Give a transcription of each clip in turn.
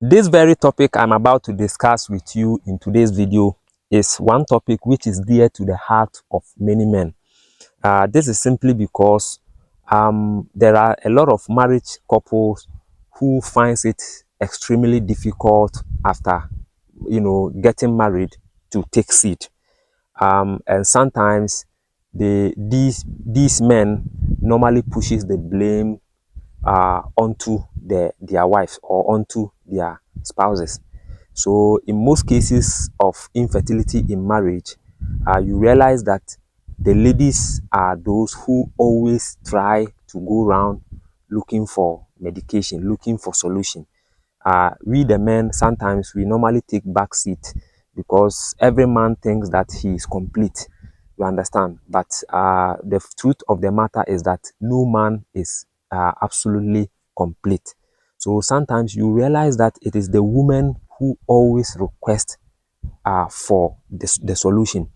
This very topic I'm about to discuss with you in today's video is one topic which is dear to the heart of many men. This is simply because there are a lot of married couples who finds it extremely difficult after getting married to take seed, and sometimes these men normally pushes the blame onto their wives or onto their spouses. So in most cases of infertility in marriage, you realize that the ladies are those who always try to go around looking for medication, looking for solution. We the men, sometimes we normally take back seat because every man thinks that he is complete. You understand? But the truth of the matter is that no man is absolutely complete. So sometimes you realize that it is the woman who always request for the solution.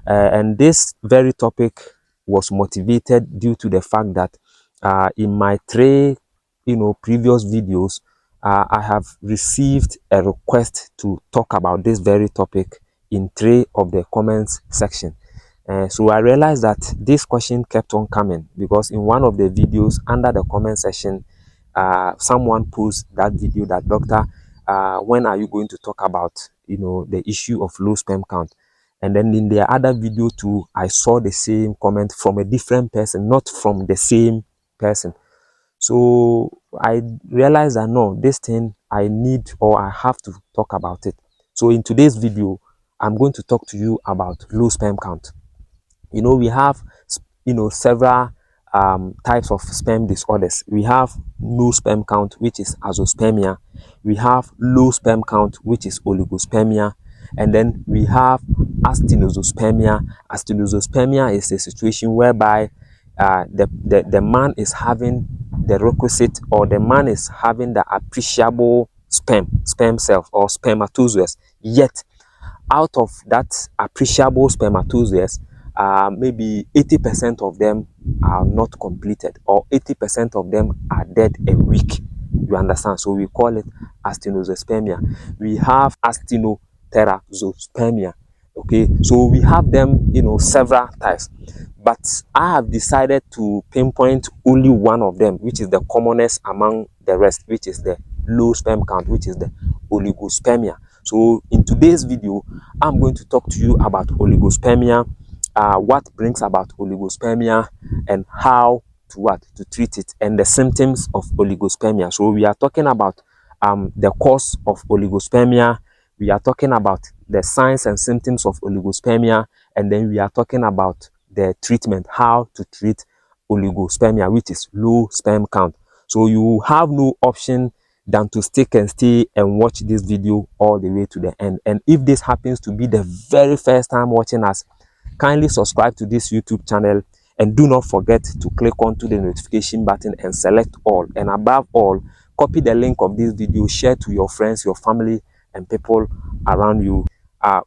And this very topic was motivated due to the fact that in my three previous videos, I have received a request to talk about this very topic in three of the comments section. So I realized that this question kept on coming because in one of the videos under the comment section, someone posed that video that, doctor, when are you going to talk about the issue of low sperm count? And then in the other video too, I saw the same comment from a different person, not from the same person. So I realized that no, this thing I need or I have to talk about it. So in today's video, I'm going to talk to you about low sperm count. We have several types of sperm disorders. We have low sperm count, which is azoospermia. We have low sperm count, which is oligospermia. And then we have actinospermia. Actinospermia is a situation whereby the man is having the requisite, or the man is having the appreciable sperm cells or spermatozoas, yet out of that appreciable spermatozoas, maybe 80% of them are not completed, or 80% of them are dead and weak. You understand? So we call it actinospermia. We have actinoteratospermia. Okay, so we have them, several types, but I have decided to pinpoint only one of them, which is the commonest among the rest, which is the low sperm count, which is the oligospermia. So in today's video, I'm going to talk to you about oligospermia, what brings about oligospermia, and how to treat it, and the symptoms of oligospermia. So we are talking about the cause of oligospermia, we are talking about the signs and symptoms of oligospermia, and then we are talking about the treatment, how to treat oligospermia, which is low sperm count. So you have no option than to stick and stay and watch this video all the way to the end. And if this happens to be the very first time watching us, kindly subscribe to this YouTube channel, and do not forget to click onto the notification button and select all. And above all, copy the link of this video, share to your friends, your family, and people around you.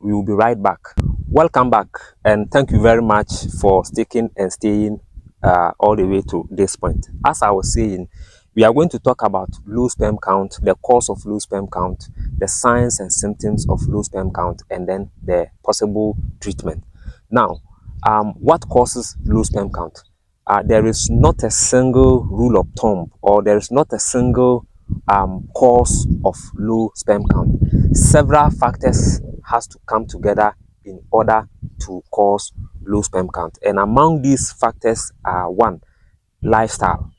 We will be right back. Welcome back, and thank you very much for sticking and staying all the way to this point. As I was saying, we are going to talk about low sperm count, the cause of low sperm count, the signs and symptoms of low sperm count, and then the possible treatment. Now, what causes low sperm count? There is not a single rule of thumb, or there is not a single cause of low sperm count. Several factors has to come together in order to cause low sperm count, and among these factors are: one, lifestyle.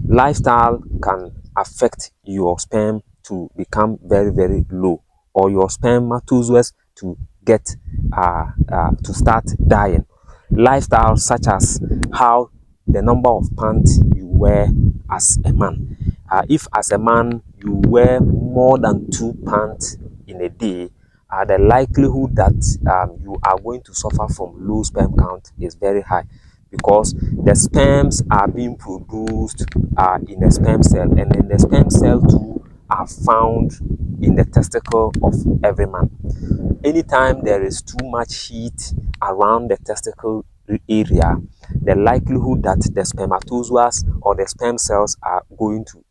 Lifestyle can affect your sperm to become very, very low, or your spermatozoas to get to start dying. Lifestyle such as how the number of pants you wear as a man. If as a man you wear more than 2 pants in a day, the likelihood that you are going to suffer from low sperm count is very high, because the sperms are being produced in the sperm cell, and then the sperm cell too are found in the testicle of every man. Anytime there is too much heat around the testicle area, the likelihood that the spermatozoas or the sperm cells are going to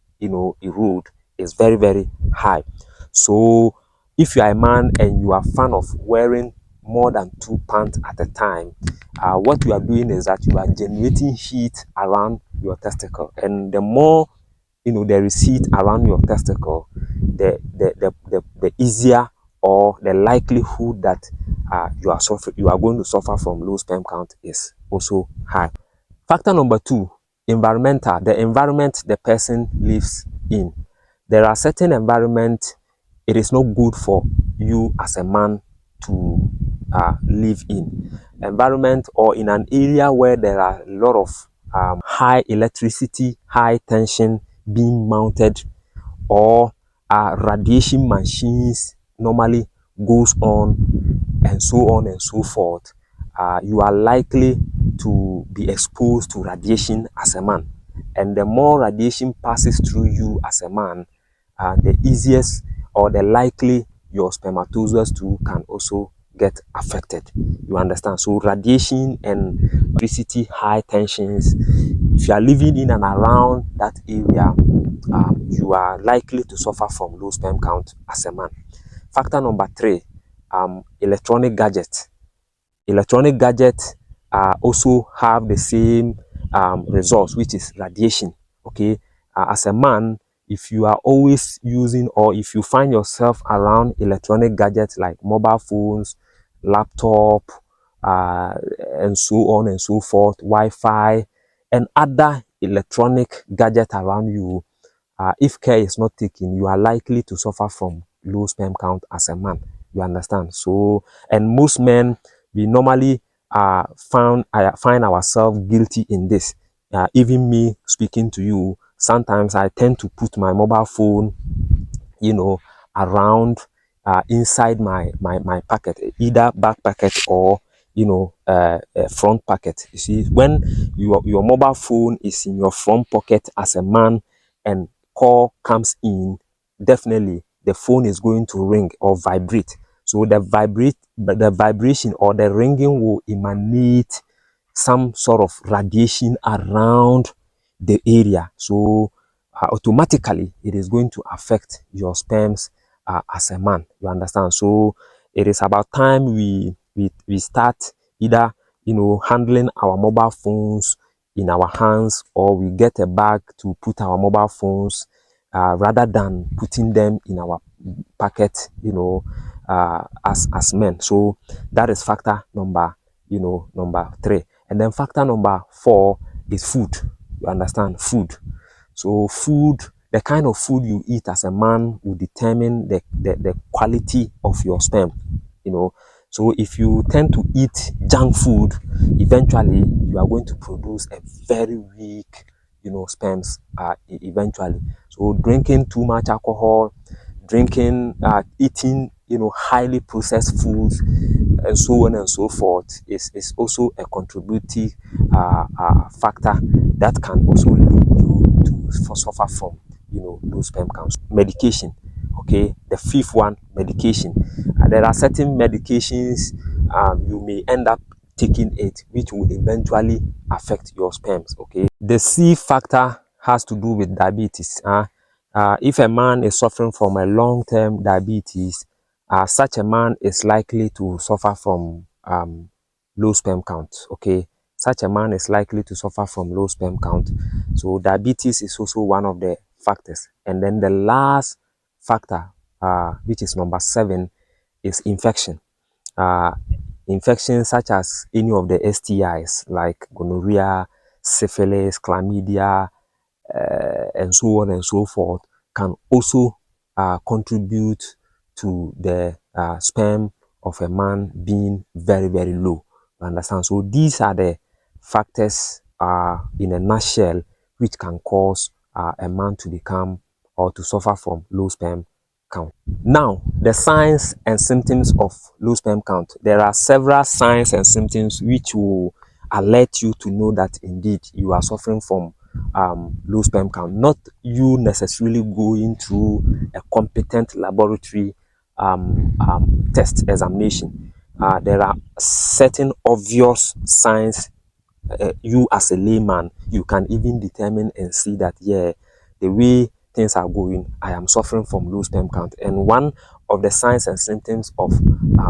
erode is very, very high. So if you are a man and you are a fan of wearing more than 2 pants at a time, what you are doing is that you are generating heat around your testicle, and the more there is heat around your testicle, the easier or the likelihood that you are going to suffer from low sperm count is also high. Factor number 2, environmental, the environment the person lives in. There are certain environments it is not good for you as a man to live in. Environment or in an area where there are a lot of high electricity, high tension being mounted, or radiation machines normally goes on, and so on and so forth. You are likely to be exposed to radiation as a man, and the more radiation passes through you as a man, the easiest or the likely your spermatozoas too can also get affected. You understand? So radiation and electricity, high tensions, if you are living in and around that area, you are likely to suffer from low sperm count as a man. Factor number 3, electronic gadgets. Electronic gadgets also have the same results, which is radiation. Okay, as a man, if you are always using, or if you find yourself around electronic gadgets like mobile phones, laptop, and so on and so forth, Wi-Fi, and other electronic gadgets around you, if care is not taken, you are likely to suffer from low sperm count as a man. You understand? So, and most men, we normally find ourselves guilty in this. Even me speaking to you, sometimes I tend to put my mobile phone, around, inside my pocket, either back pocket or front pocket. You see, when your mobile phone is in your front pocket as a man and call comes in, definitely the phone is going to ring or vibrate. So the vibration or the ringing will emanate some sort of radiation around the area. So automatically it is going to affect your sperms as a man. You understand? So it is about time we start either handling our mobile phones in our hands, or we get a bag to put our mobile phones, rather than putting them in our pocket, as men. So that is factor number 3. And then factor number 4 is food. You understand? Food. So food, the kind of food you eat as a man will determine the quality of your sperm. So if you tend to eat junk food, eventually you are going to produce a very weak sperms eventually. So drinking too much alcohol, eating highly processed foods, and so on and so forth, is also a contributing factor that can also lead you to suffer from low sperm counts. Medication. Okay, the 5th one, medication. There are certain medications you may end up taking it, which will eventually affect your sperms. Okay, the C factor has to do with diabetes. If a man is suffering from a long-term diabetes, such a man is likely to suffer from low sperm count. Okay, such a man is likely to suffer from low sperm count. So diabetes is also one of the factors. And then the last factor, which is number 7, is infection. Infections such as any of the STIs like gonorrhea, syphilis, chlamydia, and so on and so forth, can also contribute to the sperm of a man being very, very low. You understand? So these are the factors in a nutshell which can cause a man to become or to suffer from low sperm count. Now, the signs and symptoms of low sperm count. There are several signs and symptoms which will alert you to know that indeed you are suffering from low sperm count. Not you necessarily going through a competent laboratory test examination. There are certain obvious signs you as a layman, you can even determine and see that, yeah, the way things are going, I am suffering from low sperm count. And one of the signs and symptoms of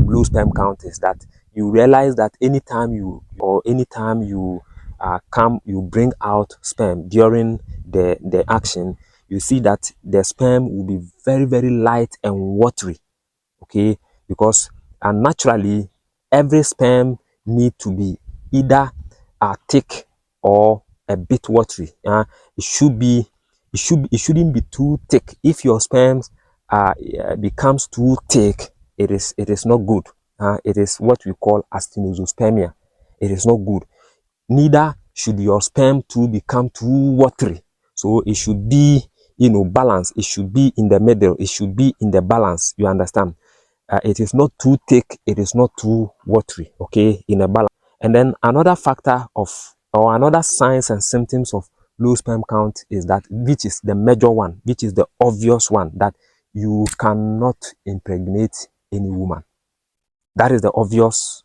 low sperm count is that you realize that anytime you you bring out sperm during the action, you see that the sperm will be very, very light and watery. Okay, because naturally every sperm need to be either thick or a bit watery. It should be it shouldn't be too thick. If your sperms becomes too thick, it is not good. It is what we call astenospermia. It is not good. Neither should your sperm too become too watery. So it should be, balanced. It should be in the middle. It should be in the balance. You understand? It is not too thick, it is not too watery. Okay, in a balance. And then another factor of, or another signs and symptoms of low sperm count is that, which is the major one, which is the obvious one, that you cannot impregnate any woman. That is the obvious,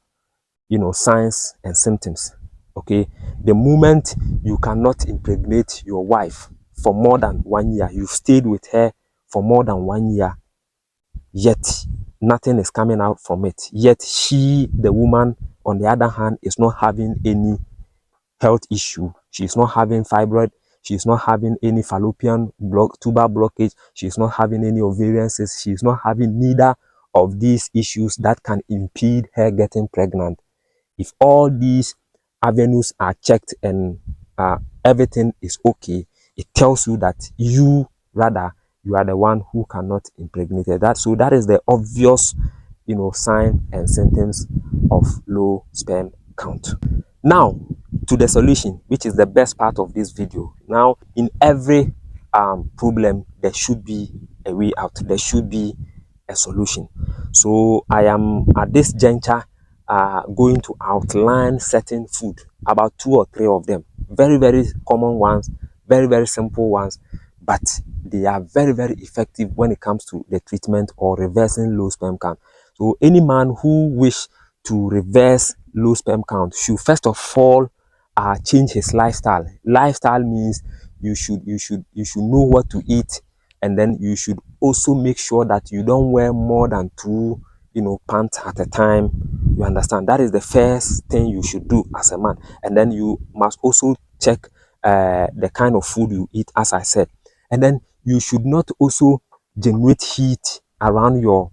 signs and symptoms. Okay, the moment you cannot impregnate your wife for more than 1 year, you've stayed with her for more than 1 year, yet nothing is coming out from it, yet she, the woman, on the other hand, is not having any health issue. She's not having fibroid, she's not having any fallopian tuber blockage, she's not having any ovarian cysts, she's not having neither of these issues that can impede her getting pregnant. If all these avenues are checked and everything is okay, it tells you that you are the one who cannot impregnate her. That is the obvious, sign and symptoms of low sperm count. Now to the solution, which is the best part of this video. Now, in every problem, there should be a way out. There should be a solution. So I am at this juncture going to outline certain food, about 2 or 3 of them, very, very common ones, very, very simple ones, but they are very, very effective when it comes to the treatment or reversing low sperm count. So any man who wish to reverse low sperm count should first of all change his lifestyle. Lifestyle means you should know what to eat, and then you should also make sure that you don't wear more than 2 pants at a time. You understand? That is the first thing you should do as a man. And then you must also check the kind of food you eat, as I said. And then you should not also generate heat around your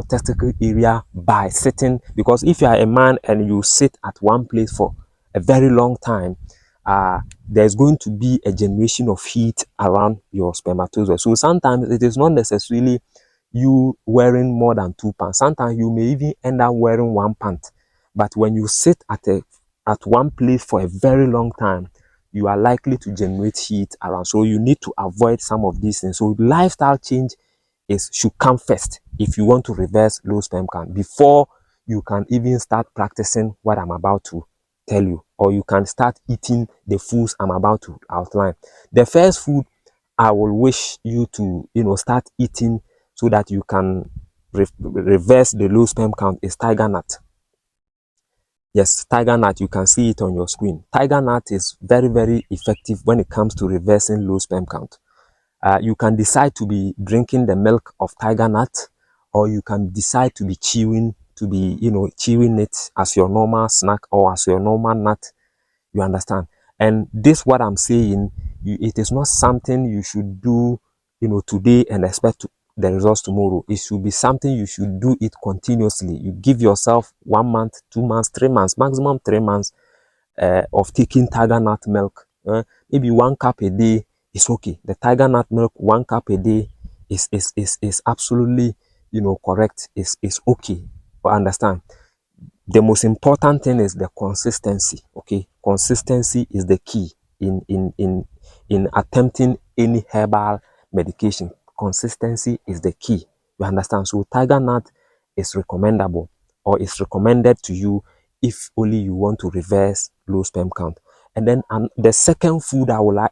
testicle area by sitting, because if you are a man and you sit at one place for a very long time, there's going to be a generation of heat around your spermatozoa. So sometimes it is not necessarily you wearing more than 2 pants. Sometimes you may even end up wearing 1 pant. But when you sit at one place for a very long time, you are likely to generate heat around. So you need to avoid some of these things. So lifestyle change should come first if you want to reverse low sperm count, before you can even start practicing what I'm about to tell you, or you can start eating the foods I'm about to outline. The first food I will wish you to start eating so that you can reverse the low sperm count is tiger nut. Yes, tiger nut, you can see it on your screen. Tiger nut is very, very effective when it comes to reversing low sperm count. You can decide to be drinking the milk of tiger nut, or you can decide to be chewing it as your normal snack or as your normal nut. You understand? And this, what I'm saying, it is not something you should do today and expect the results tomorrow. It should be something you should do it continuously. You give yourself 1 month, 2 months, 3 months, maximum 3 months of taking tiger nut milk. Maybe 1 cup a day is okay. The tiger nut milk, 1 cup a day is absolutely correct. Is okay. But understand, the most important thing is the consistency. Okay, consistency is the key in attempting any herbal medication. Consistency is the key. You understand? So tiger nut is recommendable, or is recommended to you if only you want to reverse low sperm count. And then the second food I will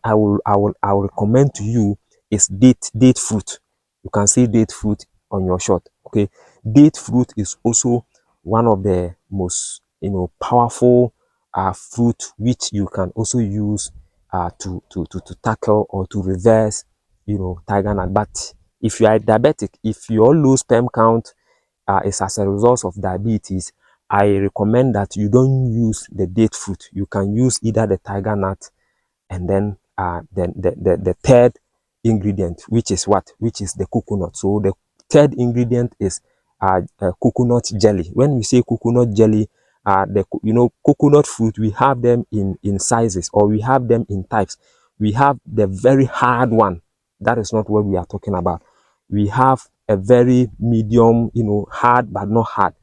recommend to you is date fruit. You can see date fruit on your shot. Okay, date fruit is also one of the most powerful fruit which you can also use to tackle or to reverse tiger nut. But if you are diabetic, if your low sperm count is as a result of diabetes, I recommend that you don't use the date fruit. You can use either the tiger nut and then the third ingredient, which is what? Which is the coconut. So the third ingredient is coconut jelly. When we say coconut jelly, coconut fruit, we have them in sizes, or we have them in types. We have the very hard one. That is not what we are talking about. We have a very medium, hard but not hard.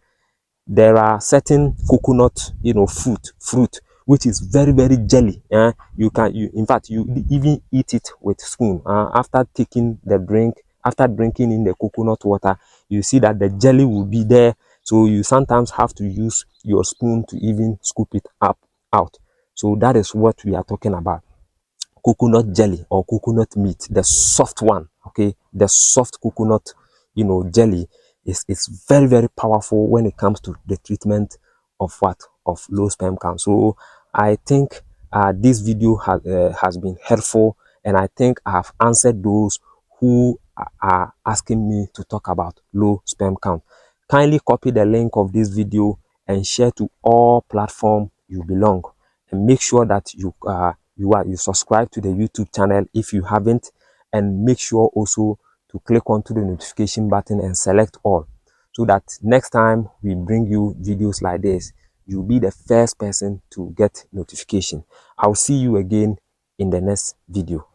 There are certain coconut fruit which is very very jelly. In fact, you even eat it with spoon. After taking the drink, after drinking in the coconut water, you see that the jelly will be there, so you sometimes have to use your spoon to even scoop it up out. So that is what we are talking about: coconut jelly or coconut meat, the soft one. Okay, the soft coconut jelly is very very powerful when it comes to the treatment of what? Of low sperm count. So I think this video has been helpful, and I think I have answered those who are asking me to talk about low sperm count. Kindly copy the link of this video and share to all platforms you belong, and make sure that you subscribe to the YouTube channel if you haven't, and make sure also to click onto the notification button and select all, so that next time we bring you videos like this, you'll be the first person to get notification. I'll see you again in the next video.